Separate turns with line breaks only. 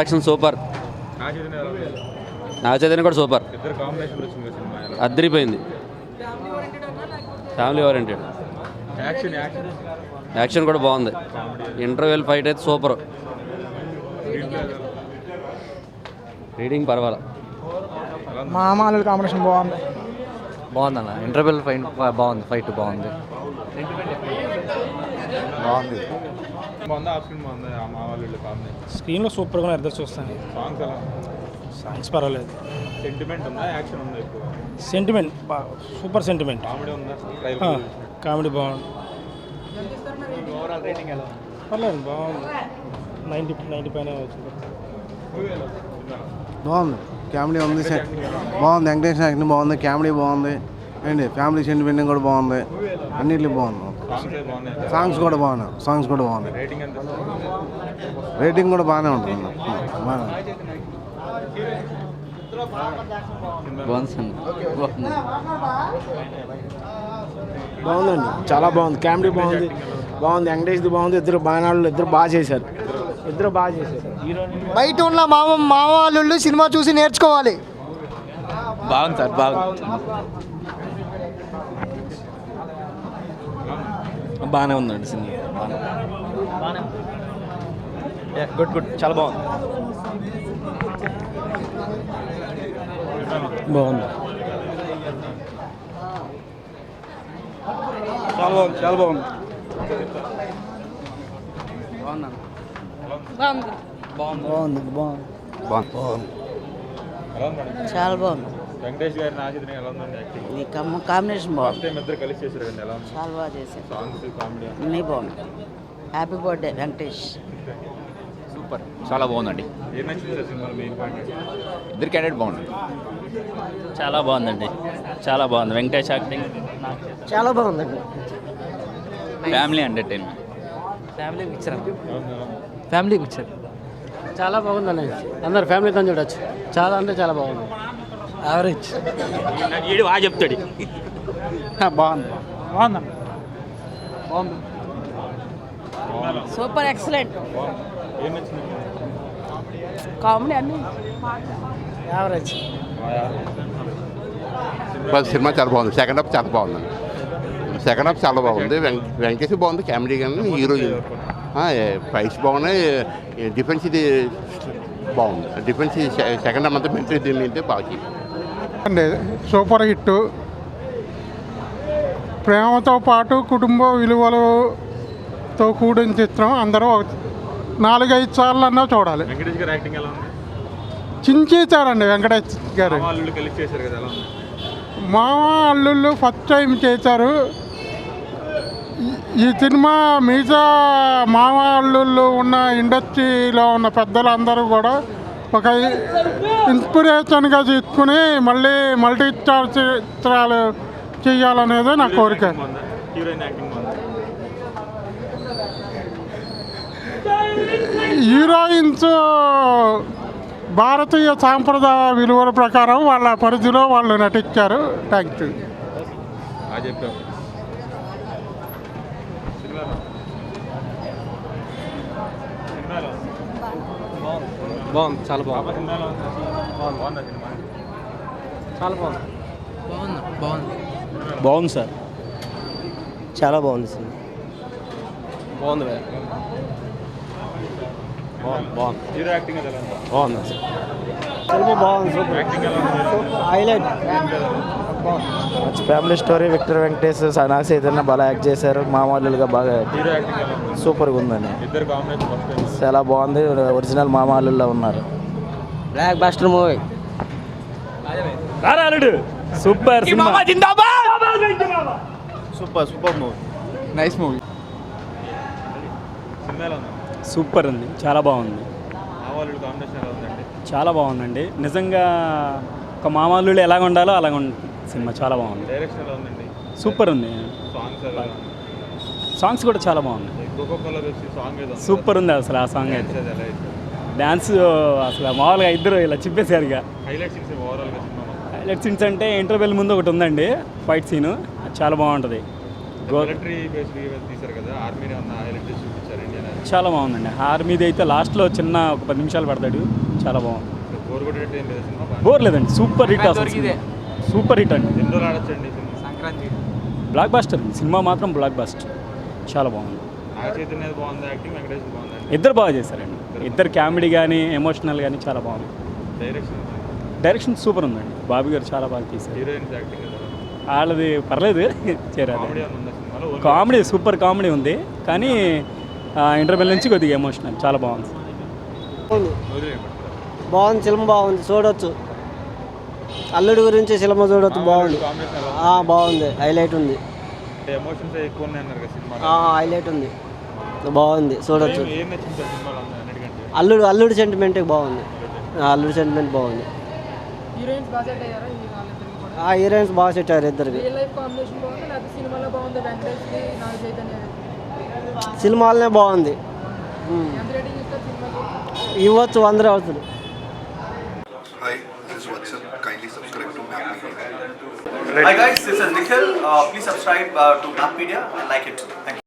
Action super. నా చైతన్య కూడా super, అద్దరిపోయింది. Family oriented. యాక్షన్ కూడా బాగుంది. ఇంటర్వెల్ ఫైట్ అయితే సూపర్. రీడింగ్ పర్వాలా.
మామాలు కాంబినేషన్
బాగుందన్న. ఇంటర్వెల్ ఫైట్ బాగుంది, ఫైట్ బాగుంది.
స్క్రీన్లో సూపర్గా ఇద్దరు చూస్తాను. సాంగ్స్ పర్వాలేదు. Sentiment super sentiment. కామెడీ బాగుంది. పర్లేదు బాగుంది. 90 పైన వచ్చింది.
బాగుంది. కామెడీ ఉంది, బాగుంది. వెంకటేశ్వర యాక్టింగ్ బాగుంది, కామెడీ బాగుంది అండి. ఫ్యామిలీ సెంటిమెంట్ కూడా బాగుంది. అన్నింటిలో బాగుంది. సాంగ్స్ కూడా బాగున్నాయి. రేటింగ్ కూడా బాగానే ఉంటుంది.
బాగుందండి, చాలా బాగుంది. కామెడీ బాగుంది. వెంకటేష్ది బాగుంది. ఇద్దరు బాగా చేశారు.
బయట ఉన్న మామూలు సినిమా చూసి నేర్చుకోవాలి.
బాగుంది సార్, బాగుంది. బాగానే ఉందండి సినిమా. గుడ్ చాలా బాగుంది.
చాలా బాగుంది.
చాలా బాగుంది.
వెంకటేష్ గారి నాశనం ఎలా ఉందండి? యాక్టింగ్
ఈ కాంబినేషన్ బాగుంది.
ఇద్దరు కలిసి చేశారు కదా, ఎలా ఉంది?
చాలా బాగా చేశారు.
సాంగ్స్, కామెడీ
అన్నీ బాగుంది. Happy birthday Venkatesh.
సూపర్, చాలా బాగుందండి.
ఏం నచ్చింది సార్ సినిమాలో మెయిన్ పాయింట్?
ఇద్దరు క్యాండిడేట్ బాగుంది.
చాలా బాగుందండి, చాలా బాగుంది. వెంకటేష్ యాక్టింగ్
చాలా బాగుందండి.
Family entertainment.
ఫ్యామిలీ పిక్చర్ చాలా బాగుందండి. అందరు ఫ్యామిలీతో చూడొచ్చు. చాలా అంటే చాలా బాగుంది. యావరేజ్.
బాగా చెప్తాడు.
బాగుంది.
Super excellent.
ఏం నచ్చింది?
కామెడీ అన్నీ
యావరేజ్.
సినిమా చాలా బాగుంది. సెకండ్ హాఫ్ చాలా బాగుంది. వెంకటేష్ బాగుంది, కామెడీ కానీ హీరోయిన్ ఫైట్స్ బాగున్నాయి. డిఫెన్స్ ఇది బాగుంది. డిఫెన్స్ సెకండ్ హాఫ్ అంతా మిలిటరీ దీని అయితే బాగా
అండి. Super hit. ప్రేమతో పాటు కుటుంబ విలువలతో కూడిన చిత్రం. అందరూ 4-5 సార్లన్నా చూడాలి.
వెంకటేష్ గారి యాక్టింగ్ ఎలా ఉంది?
చించేశారండి వెంకటేష్ గారు.
వాళ్ళు కలిసి చేశారు కదా, ఎలా ఉంది?
మామ అల్లుళ్ళు ఫస్ట్ టైం చేశారు. ఈ సినిమా మిగతా మామ అల్లుళ్ళు ఉన్న ఇండస్ట్రీలో ఉన్న పెద్దలందరూ కూడా ఒక ఇన్స్పిరేషన్గా తీసుకుని మళ్ళీ మల్టీ స్టార్ చిత్రాలు చేయాలనేది నా కోరిక.
హీరోయిన్ యాక్టింగ్ బాగుంది.
హీరోయిన్స్ భారతీయ సాంప్రదాయ విలువల ప్రకారం వాళ్ళ పరిధిలో వాళ్ళు నటించారు. Thank you.
చెప్పావు
బాగుంది. చాలా బాగుంది. చాలా బాగుంది.
బాగుంది సార్,
చాలా బాగుంది సినిమా.
బాగుంది.
హీరో యాక్టింగ్ ఎలా ఉంది?
బాగుంది.
సినిమా బాగుంది.
యాక్టింగ్ ఎలా ఉంది?
Highlight.
Family story. Victor Venkatesh, Naga Chaitanya బాగా యాక్ట్ చేశారు. మామూలుగా బాగా
హీరో యాక్టింగ్ ఎలా ఉంది?
సూపర్గా ఉందండి.
ఇద్దరు కాంబినేషన్ ఫస్ట్ టైం.
చాలా బాగుంది. ఒరిజినల్ మామూలులో ఉన్నారు.
Block buster movie.
Super cinema.
Super movie. Nice movie.
Cinema ఎలా ఉంది?
సూపర్ ఉంది, చాలా బాగుంది.
వాళ్ళు కాంబినేషన్ ఎలా ఉందండి?
చాలా బాగుందండి. నిజంగా ఒక మామూలు ఎలాగ ఉండాలో అలాగ ఉంటుంది సినిమా. చాలా బాగుంది.
డైరెక్షన్ ఎలా ఉందండి?
సూపర్ ఉంది.
సాంగ్స్ ఎలా ఉంది?
సాంగ్స్ కూడా చాలా బాగున్నాయి.
సాంగ్ ఏదో
సూపర్ ఉంది అసలు. ఆ సాంగ్ అయితే
ఎలా అయితే
డ్యాన్స్ అసలు మామూలుగా ఇద్దరు ఇలా చెప్పేశారు. ఇక
హైలైట్ సీన్స్ ఓవరాల్గా సినిమా
హైలైట్ సీన్స్ అంటే ఇంటర్వెల్ ముందు ఒకటి ఉందండి, ఫైట్ సీను. చాలా బాగుంటుంది.
మిలిటరీ బేస్డ్ తీశారు కదా, ఆర్మీని ఉన్న హైలైట్ చూపించారు ఇండియన్
చాలా బాగుందండి. ఆర్మీది అయితే లాస్ట్లో చిన్న ఒక 10 నిమిషాలు పడతాడు, చాలా బాగుంది.
బోర్ కొట్టేటట్టు ఏం లేదు సినిమా.
బోర్ లేదండి, సూపర్ హిట్ అసలు సినిమా. సూపర్ హిట్ అండి.
ఎన్ని రోజులు ఆడొచ్చండి ఈ సినిమా?
బ్లాక్ బాస్టర్ సినిమా మాత్రం బ్లాక్ బాస్టర్, చాలా బాగుంది.
నాగ చైతన్య బాగుంది, యాక్టింగ్ వెంకటేష్ బాగుందండి.
ఇద్దరు బాగా చేశారండి, ఇద్దరు కామెడీ కానీ ఎమోషనల్ కానీ చాలా బాగుంది. డైరెక్షన్ సూపర్ ఉందండి, బాబీ గారు చాలా బాగా తీశారు.
హీరోయిన్స్ యాక్టింగ్
వాళ్ళది పర్లేదు చేరారు.
కామెడీ ఉందా సినిమాలో?
కామెడీ సూపర్ కామెడీ ఉంది, కానీ ఇంటర్వెల్ నుంచి కొద్దిగా ఎమోషనల్, చాలా బాగుంది.
బాగుంది సినిమా, బాగుంది, చూడొచ్చు. అల్లుడి గురించి సినిమా చూడొచ్చు, బాగుంది. బాగుంది, హైలైట్ ఉంది.
ఎమోషన్స్ ఎక్కువ ఉన్నాయి అన్నారు కదా సినిమా.
హైలైట్ ఉంది, బాగుంది, చూడొచ్చు.
ఏం నచ్చింది సార్ సినిమాలో అన్నిటికంటే?
అల్లుడి సెంటిమెంట్ బాగుంది. అల్లుడి సెంటిమెంట్ బాగుంది. హీరోయిన్స్ బాగా సెట్ అయ్యారు ఇద్దరికి. సినిమాలనే బాగుంది, ఇవ్వచ్చు 100 అవుతుంది.
Hi guys, this is Nikhil. Please subscribe to Map Media and like it. Thank you.